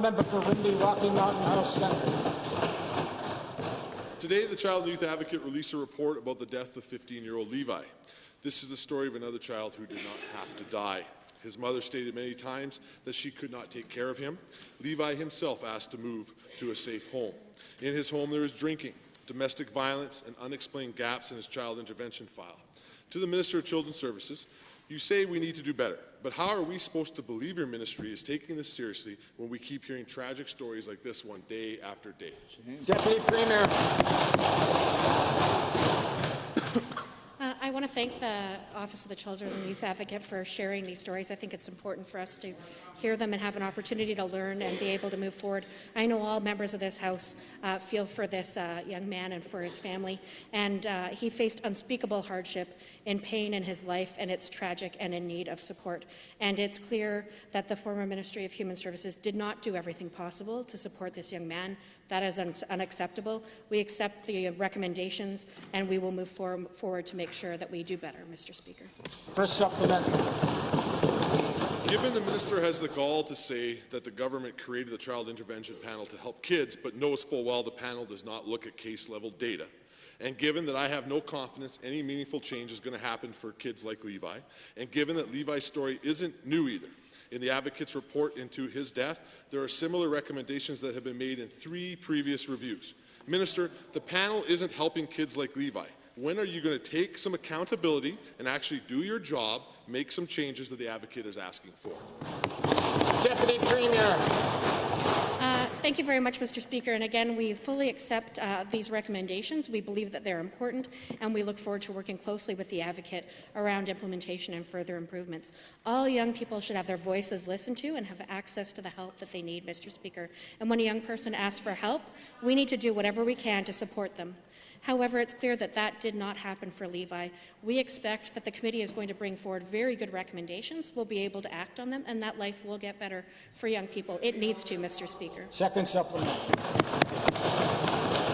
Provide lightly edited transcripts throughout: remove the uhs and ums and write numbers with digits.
Member for Ridley, Rocky Mountain House Centre. Today, the Child and Youth Advocate released a report about the death of 15-year-old Levi. This is the story of another child who did not have to die. His mother stated many times that she could not take care of him. Levi himself asked to move to a safe home. In his home, there was drinking, domestic violence, and unexplained gaps in his child intervention file. To the Minister of Children's Services, you say we need to do better, but how are we supposed to believe your ministry is taking this seriously when we keep hearing tragic stories like this one day after day? Deputy Premier. I want to thank the Office of the Children and Youth Advocate for sharing these stories. I think it's important for us to hear them and have an opportunity to learn and be able to move forward. I know all members of this House feel for this young man and for his family, and he faced unspeakable hardship and pain in his life, and it's tragic and in need of support. And it's clear that the former Ministry of Human Services did not do everything possible to support this young man. That is unacceptable. We accept the recommendations, and we will move forward to make sure that we do better, Mr. Speaker. First supplementary. Given the minister has the gall to say that the government created the Child Intervention Panel to help kids, but knows full well the panel does not look at case-level data, and given that I have no confidence any meaningful change is going to happen for kids like Levi, and given that Levi's story isn't new either, in the Advocate's report into his death, there are similar recommendations that have been made in 3 previous reviews. Minister, the panel isn't helping kids like Levi. When are you going to take some accountability and actually do your job, make some changes that the Advocate is asking for? Deputy Premier. Thank you very much, Mr. Speaker. And again, we fully accept these recommendations. We believe that they're important, and we look forward to working closely with the Advocate around implementation and further improvements. All young people should have their voices listened to and have access to the help that they need, Mr. Speaker. And when a young person asks for help, we need to do whatever we can to support them. However, it's clear that that did not happen for Levi. We expect that the committee is going to bring forward very good recommendations. We'll be able to act on them, and that life will get better for young people. It needs to, Mr. Speaker. Second supplementary.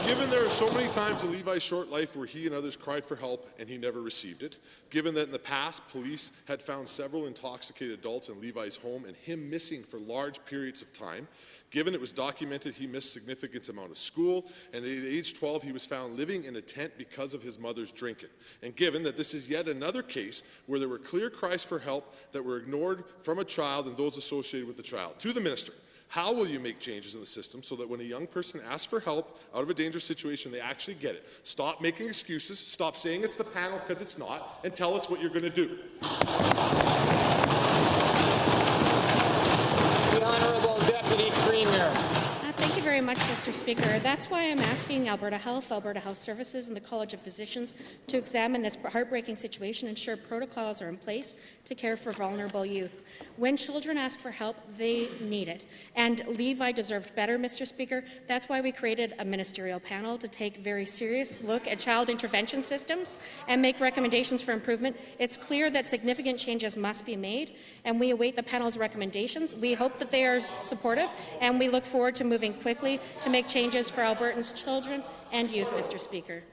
Given there are so many times in Levi's short life where he and others cried for help and he never received it, given that in the past police had found several intoxicated adults in Levi's home and him missing for large periods of time, given it was documented he missed significant amount of school, and at age 12 he was found living in a tent because of his mother's drinking, and given that this is yet another case where there were clear cries for help that were ignored from a child and those associated with the child, to the Minister, how will you make changes in the system so that when a young person asks for help out of a dangerous situation, they actually get it? Stop making excuses, stop saying it's the panel because it's not, and tell us what you're going to do. The Honourable Deputy Premier. Thank you very much, Mr. Speaker. That's why I'm asking Alberta Health, Alberta Health Services, and the College of Physicians to examine this heartbreaking situation and ensure protocols are in place to care for vulnerable youth. When children ask for help, they need it. And Levi deserved better, Mr. Speaker. That's why we created a ministerial panel to take a very serious look at child intervention systems and make recommendations for improvement. It's clear that significant changes must be made, and we await the panel's recommendations. We hope that they are supportive, and we look forward to moving quickly to make changes for Albertans' children and youth, Mr. Speaker.